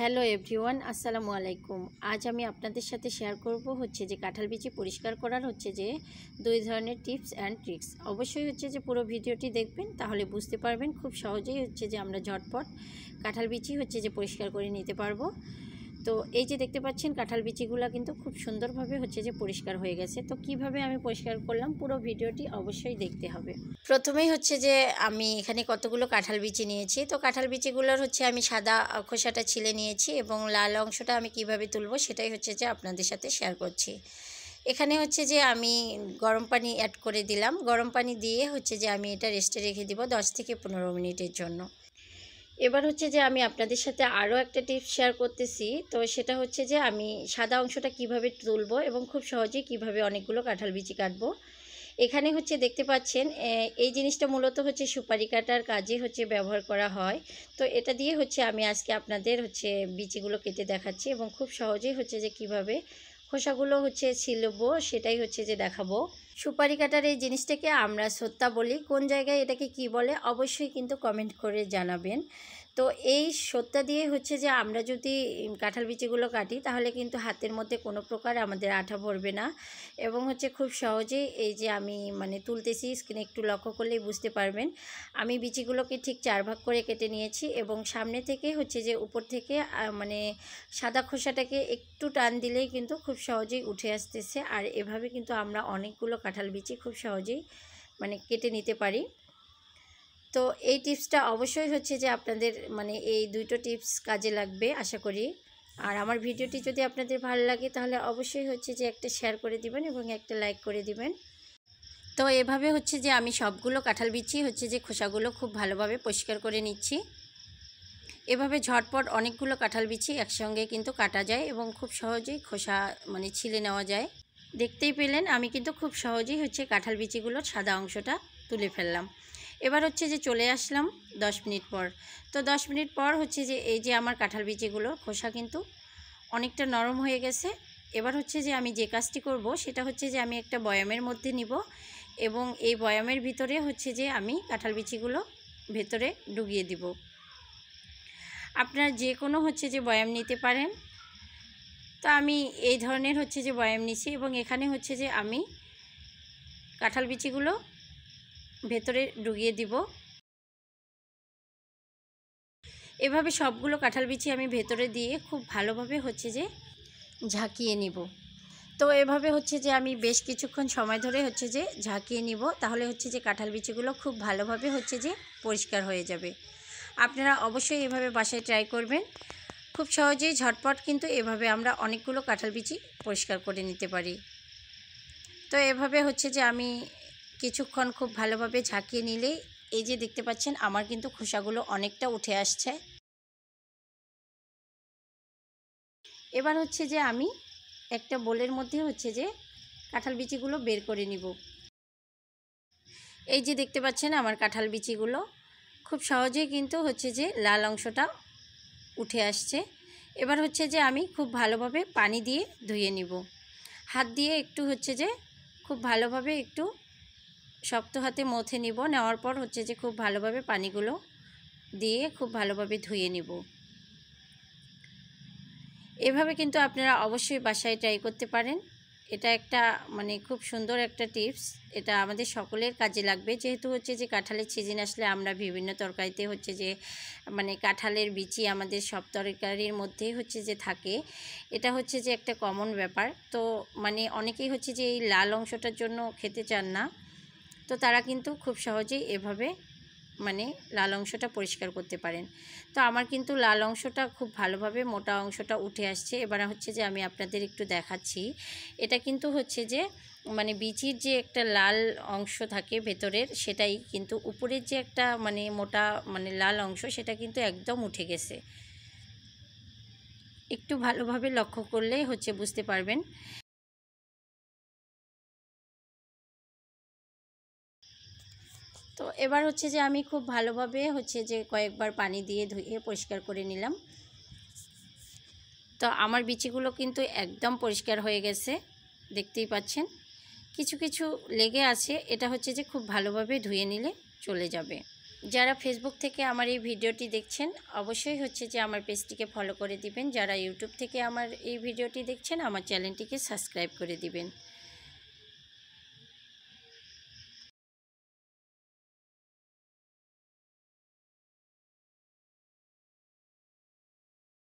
Hello everyone, আসসালামু আলাইকুম। আজ আমি আপনাদের সাথে শেয়ার করব যে কাঁঠাল বিচি পরিষ্কার করার যে দুই ধরনের টিপস অ্যান্ড ট্রিক্স। অবশ্যই যে পুরো ভিডিওটি দেখবেন, তাহলে বুঝতে পারবেন খুব সহজেই যে আমরা ঝটপট কাঁঠাল বিচি যে পরিষ্কার করে নিতে পারবো। তো এই যে দেখতে পাচ্ছেন কাঁঠাল বিচিগুলো কিন্তু খুব সুন্দরভাবে যে পরিষ্কার হয়ে গেছে। তো কিভাবে আমি পরিষ্কার করলাম পুরো ভিডিওটি অবশ্যই দেখতে হবে। প্রথমেই যে আমি এখানে কতগুলো কাঁঠাল বিচি নিয়েছি। তো কাঁঠাল বিচিগুলোর আমি সাদা খোসাটা ছিলে নিয়েছি এবং লাল অংশটা আমি কিভাবে তুলবো সেটাই যে আপনাদের সাথে শেয়ার করছি। এখানে যে আমি গরম পানি অ্যাড করে দিলাম। গরম পানি দিয়ে যে আমি এটা রেস্টে রেখে দিব 10 থেকে 15 মিনিটের জন্য। এবার যে আমি আপনাদের সাথে আরও একটা টিপস শেয়ার করতেছি। তো সেটা যে আমি সাদা অংশটা কিভাবে তুলবো এবং খুব সহজেই কিভাবে অনেকগুলো কাঁঠাল বিচি কাটবো। এখানে দেখতে পাচ্ছেন এই জিনিসটা মূলত সুপারি কাটার কাজে ব্যবহার করা হয়। তো এটা দিয়ে আমি আজকে আপনাদের বিচিগুলো কেটে দেখাচ্ছি এবং খুব সহজেই যে কিভাবে খোসাগুলো ছিলবো সেটাই যে দেখাবো। সুপারি কাটার এই জিনিসটাকে আমরা সোত্তা বলি। কোন জায়গায় এটাকে কি বলে অবশ্যই কিন্তু কমেন্ট করে জানাবেন। তো এই সোত্তা দিয়ে যে আমরা যদি কাঁঠাল বিচিগুলো কাটি তাহলে কিন্তু হাতের মধ্যে কোনো প্রকার আমাদের আঠা ভরবে না এবং খুব সহজেই এই যে আমি তুলতেছি, স্ক্রিনে একটু লক্ষ্য করলেই বুঝতে পারবেন। আমি বিচিগুলোকে ঠিক 4 ভাগ করে কেটে নিয়েছি এবং সামনে থেকে যে উপর থেকে সাদা খোসাটাকে একটু টান দিলেই কিন্তু খুব সহজেই উঠে আসতেছে। আর এভাবে কিন্তু আমরা অনেকগুলো কাঁঠাল বিচি খুব সহজেই কেটে নিতে পারি। তো এই টিপসটা অবশ্যই যে আপনাদের এই দুটো টিপস কাজে লাগবে আশা করি। আর আমার ভিডিওটি যদি আপনাদের ভালো লাগে তাহলে অবশ্যই যে একটা শেয়ার করে দিবেন এবং একটা লাইক করে দিবেন। তো এভাবে যে আমি সবগুলো কাঁঠাল বিচি যে খোসাগুলো খুব ভালোভাবে পরিষ্কার করে নিচ্ছি। এভাবে ঝটপট অনেকগুলো কাঁঠাল বিচি একসঙ্গে কিন্তু কাটা যায় এবং খুব সহজেই খোসা ছিলে নেওয়া যায়। দেখতেই পেলেন আমি কিন্তু খুব সহজেই কাঁঠাল বিচিগুলোর সাদা অংশটা তুলে ফেললাম। এবার যে চলে আসলাম 10 মিনিট পর। তো 10 মিনিট পর যে এই যে আমার কাঁঠাল বিচিগুলোর খোসা কিন্তু অনেকটা নরম হয়ে গেছে। এবার যে আমি যে কাজটি করব সেটা যে আমি একটা বয়ামের মধ্যে নিব এবং এই বয়ামের ভিতরে যে আমি কাঁঠাল বিচিগুলো ভেতরে ডুবিয়ে দিব। আপনারা যে কোনো যে বয়াম নিতে পারেন। তো আমি এই ধরনের যে বয়াম নিছি এবং এখানে যে আমি কাঁঠাল বিচিগুলো ভেতরে ডুবিয়ে দিব। এভাবে সবগুলো কাঁঠাল বিচি আমি ভেতরে দিয়ে খুব ভালোভাবে যে ঝাঁকিয়ে নিব। তো এভাবে যে আমি বেশ কিছুক্ষণ সময় ধরে যে ঝাঁকিয়ে নিব, তাহলে যে কাঁঠাল বিচিগুলো খুব ভালোভাবে যে পরিষ্কার হয়ে যাবে। আপনারা অবশ্যই এভাবে বাসায় ট্রাই করবেন। খুব সহজেই ঝটপট কিন্তু এভাবে আমরা অনেকগুলো কাঁঠাল বিচি পরিষ্কার করে নিতে পারি। তো এভাবে যে আমি কিছুক্ষণ খুব ভালোভাবে ঝাঁকিয়ে নিলেই এই যে দেখতে পাচ্ছেন আমার কিন্তু খোসাগুলো অনেকটা উঠে আসছে। এবার যে আমি একটা বোলের মধ্যে যে কাঁঠাল বিচিগুলো বের করে নিব। এই যে দেখতে পাচ্ছেন আমার কাঁঠাল বিচিগুলো খুব সহজেই কিন্তু যে লাল অংশটা উঠে আসছে। এবার যে আমি খুব ভালোভাবে পানি দিয়ে ধুয়ে নিব। হাত দিয়ে একটু যে খুব ভালোভাবে একটু শক্ত হাতে মথে নিব। নেওয়ার পর যে খুব ভালোভাবে পানিগুলো দিয়ে খুব ভালোভাবে ধুয়ে নিব। এভাবে কিন্তু আপনারা অবশ্যই বাসায় ট্রাই করতে পারেন। এটা একটা খুব সুন্দর একটা টিপস। এটা আমাদের সকলের কাজে লাগবে, যেহেতু যে কাঁঠালের সিজন আসলে আমরা বিভিন্ন তরকারিতে যে কাঁঠালের বিচি আমাদের সব তরকারির মধ্যেই যে থাকে। এটা যে একটা কমন ব্যাপার। তো অনেকেই যে এই লাল অংশটার জন্য খেতে চান না। তো তারা কিন্তু খুব সহজেই এভাবে লাল অংশটা পরিষ্কার করতে পারেন। তো আমার কিন্তু লাল অংশটা খুব ভালোভাবে মোটা অংশটা উঠে আসছে। এবার যে আমি আপনাদের একটু দেখাচ্ছি। এটা কিন্তু যে বিচির যে একটা লাল অংশ থাকে ভেতরের, সেটাই কিন্তু উপরের যে একটা মোটা লাল অংশ সেটা কিন্তু একদম উঠে গেছে। একটু ভালোভাবে লক্ষ্য করলেই বুঝতে পারবেন। তো এবার যে আমি খুব ভালোভাবে যে কয়েকবার পানি দিয়ে ধুয়ে পরিষ্কার করে নিলাম। তো আমার বিচিগুলো কিন্তু একদম পরিষ্কার হয়ে গেছে, দেখতেই পাচ্ছেন। কিছু কিছু লেগে আছে, এটা যে খুব ভালোভাবে ধুয়ে নিলে চলে যাবে। যারা ফেসবুক থেকে আমার এই ভিডিওটি দেখছেন অবশ্যই হচ্ছে যে আমার পেজটিকে ফলো করে দিবেন। যারা ইউটিউব থেকে আমার এই ভিডিওটি দেখছেন আমার চ্যানেলটিকে সাবস্ক্রাইব করে দিবেন।